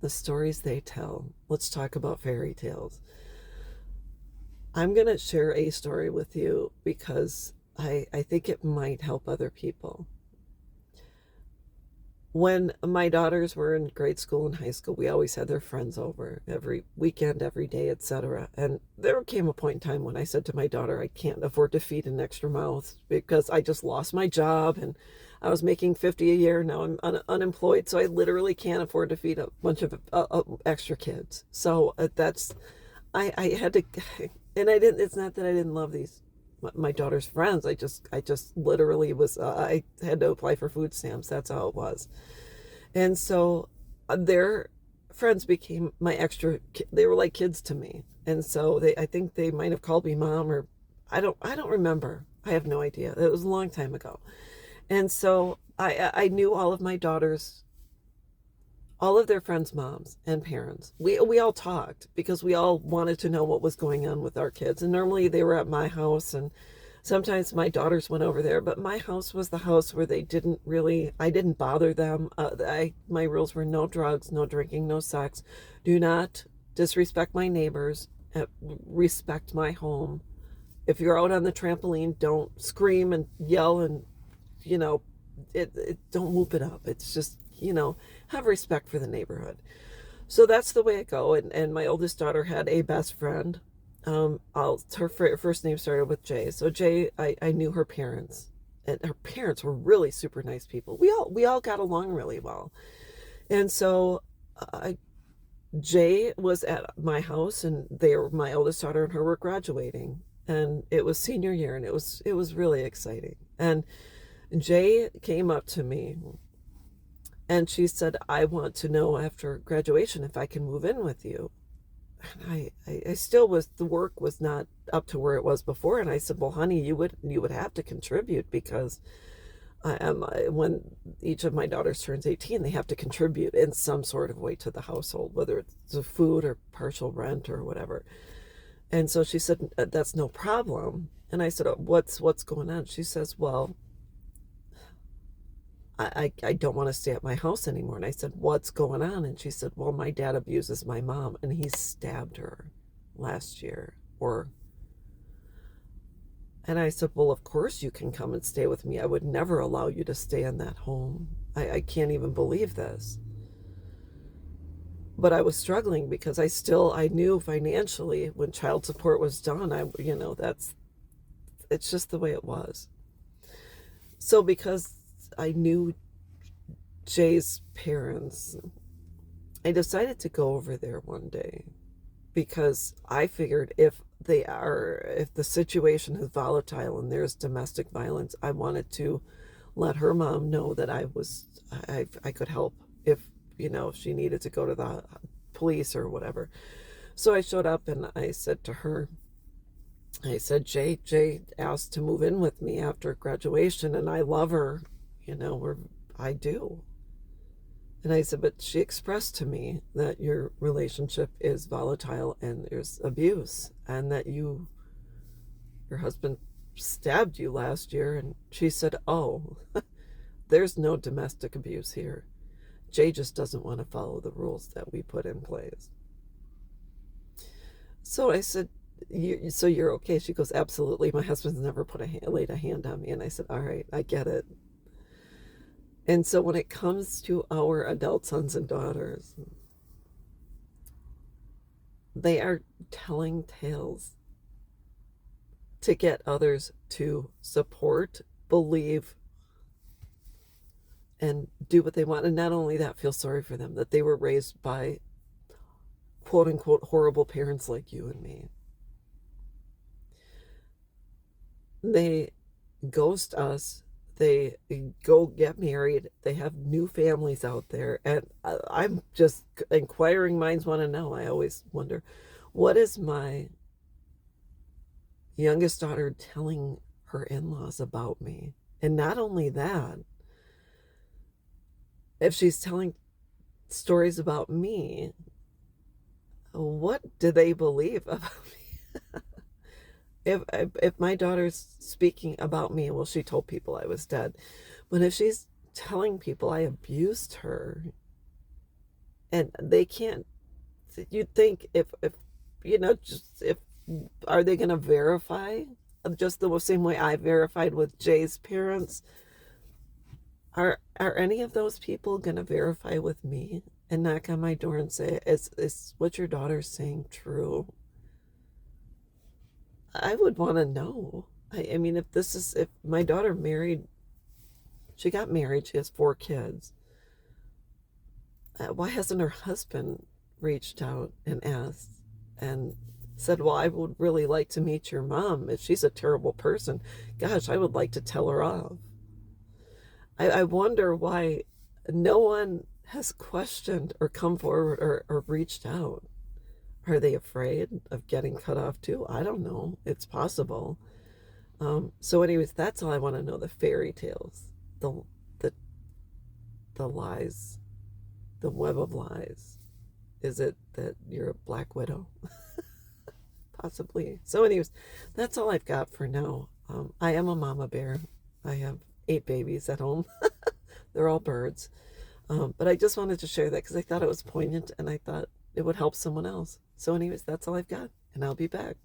the stories they tell. Let's talk about fairy tales. I'm going to share a story with you because I think it might help other people. When my daughters were in grade school and high school, we always had their friends over every weekend, every day, etc. And there came a point in time when I said to my daughter, I can't afford to feed an extra mouth because I just lost my job and I was making 50 a year. Now I'm unemployed, so I literally can't afford to feed a bunch of extra kids. So I had to, and I didn't. It's not that I didn't love these my daughter's friends. I just literally was. I had to apply for food stamps. That's how it was. And so their friends became my extra. They were like kids to me. And so I think they might have called me mom, or I don't remember. I have no idea. It was a long time ago. And so I knew all of their friends' moms and parents. We all talked because we all wanted to know what was going on with our kids. And normally they were at my house, and sometimes my daughters went over there. But my house was the house where I didn't bother them. My rules were no drugs, no drinking, no sex. Do not disrespect my neighbors. Respect my home. If you're out on the trampoline, don't scream and yell and you know, don't whoop it up. It's just, have respect for the neighborhood. So that's the way I go. And my oldest daughter had a best friend. Her first name started with Jay. So Jay, I knew her parents, and her parents were really super nice people. We all got along really well. And so Jay was at my house, and my oldest daughter and her were graduating, and it was senior year, and it was really exciting. And Jay came up to me and she said, I want to know after graduation if I can move in with you. And I still the work was not up to where it was before. And I said, well, honey, you would have to contribute because when each of my daughters turns 18, they have to contribute in some sort of way to the household, whether it's food or partial rent or whatever. And so she said, that's no problem. And I said, what's going on? She says, well, I don't want to stay at my house anymore. And I said, what's going on? And she said, well, my dad abuses my mom and he stabbed her last year. And I said, well, of course you can come and stay with me. I would never allow you to stay in that home. I can't even believe this. But I was struggling because I knew financially when child support was done, it's just the way it was. So because I knew Jay's parents, I decided to go over there one day because I figured if the situation is volatile and there's domestic violence, I wanted to let her mom know that I could help if she needed to go to the police or whatever. So I showed up and I said to her, I said, Jay asked to move in with me after graduation, and I love her, I do. And I said, but she expressed to me that your relationship is volatile and there's abuse, and that your husband stabbed you last year. And she said, oh, there's no domestic abuse here. Jay just doesn't want to follow the rules that we put in place. So I said, so you're okay? She goes, absolutely. My husband's never laid a hand on me. And I said, all right, I get it. And so when it comes to our adult sons and daughters, they are telling tales to get others to support, believe, and do what they want. And not only that, feel sorry for them, that they were raised by quote unquote horrible parents like you and me. They ghost us. They go get married. They have new families out there. And I'm just, inquiring minds want to know. I always wonder, what is my youngest daughter telling her in-laws about me? And not only that, if she's telling stories about me, what do they believe about me? if my daughter's speaking about me, well, she told people I was dead. But if she's telling people I abused her and they can't. You'd think if just if are they going to verify just the same way I verified with Jay's parents? Are any of those people going to verify with me and knock on my door and say, is what your daughter's saying true? I would want to know. I mean, if my daughter married, she got married, she has 4 kids. Why hasn't her husband reached out and asked and said, well, I would really like to meet your mom. If she's a terrible person, gosh, I would like to tell her off. I wonder why no one has questioned or come forward or reached out. Are they afraid of getting cut off too? I don't know. It's possible. So anyways, that's all I want to know. The fairy tales, the the the lies, the web of lies. Is it that you're a black widow? Possibly. So anyways, that's all I've got for now. I am a mama bear. I have 8 babies at home. They're all birds. But I just wanted to share that because I thought it was poignant and I thought it would help someone else. So anyways, that's all I've got, and I'll be back.